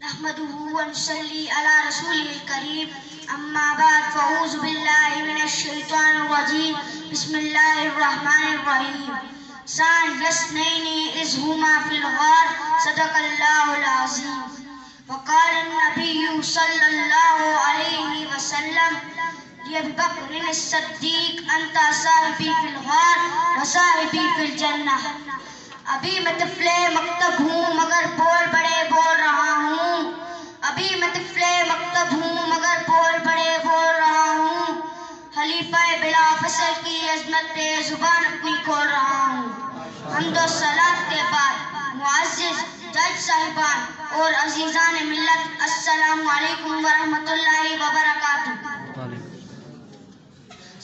نحمده ونصلي على رسوله الكريم أما بعد فأعوذ بالله من الشيطان الرجيم بسم الله الرحمن الرحيم ثاني اثنين إذ هما في الغار صدق الله العظيم وقال النبي صلى الله عليه وسلم لأبي بكر الصديق أنت صاحبي في الغار وصاحبي في الجنة. ابھی میں طفل مکتب ہوں مگر بول بڑے بول رہا ہوں. ابھی میں طفل مکتب ہوں مگر بول بڑے بول رہا ہوں. خلیفہ بلا فصل کی عظمت پہ زبان اپنی کھول رہا ہوں. حمد و صلات کے بعد معزز جج صاحبان اور عزیزان ملت، السلام علیکم ورحمۃ اللہ وبرکاتہ.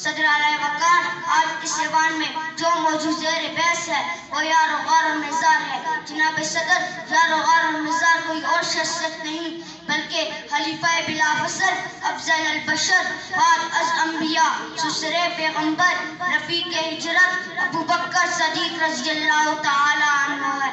صدر اعلی وقار، آج اس ایوان میں جو موضوع زیر بحث ہے وہ یار و غار و مزار ہے. جناب صدر، یار و غار و مزار کوئی اور شخصیت نہیں بلکہ خلیفہ بلا فصل، افضل البشر، بعد از انبیاء، سسر پیغمبر، رفیق ہجرت ابو بکر صدیق رضی اللہ تعالی عنہ ہے.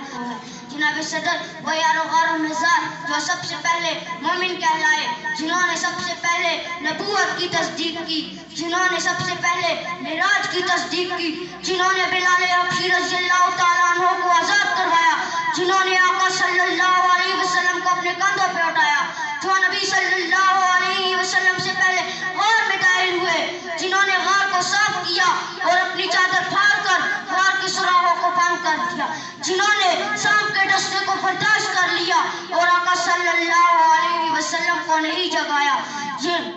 جناب صدر، وہ یار و غار و مزار جو سب سے پہلے مومن کہلائے، جنہوں نے سب سے پہلے نبوت کی تصدیق کی، جنہوں نے سب سے پہلے معراج کی تصدیق کی، جنہوں نے بلال حبشی رضی اللہ تعالیٰ عنہ کو آزاد کروایا، جنہوں نے آقا صلی اللہ علیہ وسلم کو اپنے کندھوں پہ اٹھایا، جو نبی صلی اللہ علیہ وسلم سے پہلے غار میں داخل ہوئے، جنہوں نے غار کو صاف کیا اور اپنی چادر پھاڑ کر غار کی سوراخوں کو بند کر دیا، جنہوں نے سانپ کے ڈسنے کو برداشت کر لیا اور آقا صلی اللہ علیہ وسلم کو نہیں جگایا، جن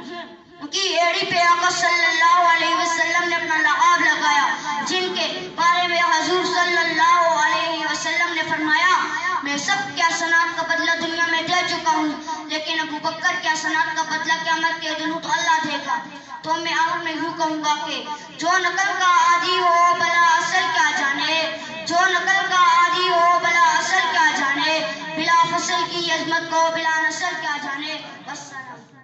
کی ایڑی پہ آقا صلی اللہ علیہ وسلم نے اپنا لقب لگایا، جن کے بارے میں حضور صلی اللہ علیہ وسلم نے فرمایا، میں سب کے حسنات کا بدلہ دنیا میں دے چکا ہوں، لیکن ابو بکر کے حسنات کا بدلہ قیامت کے دن تو اللہ دے گا. تو میں آخر میں یوں کہوں گا کہ جو نقل کا عادی ہو بلا اصل کیا جانے، جو نقل کا عادی ہو بلا اصل کیا جانے، بلا فصل کی عظمت کو بلا نسل کیا جانے. والسلام.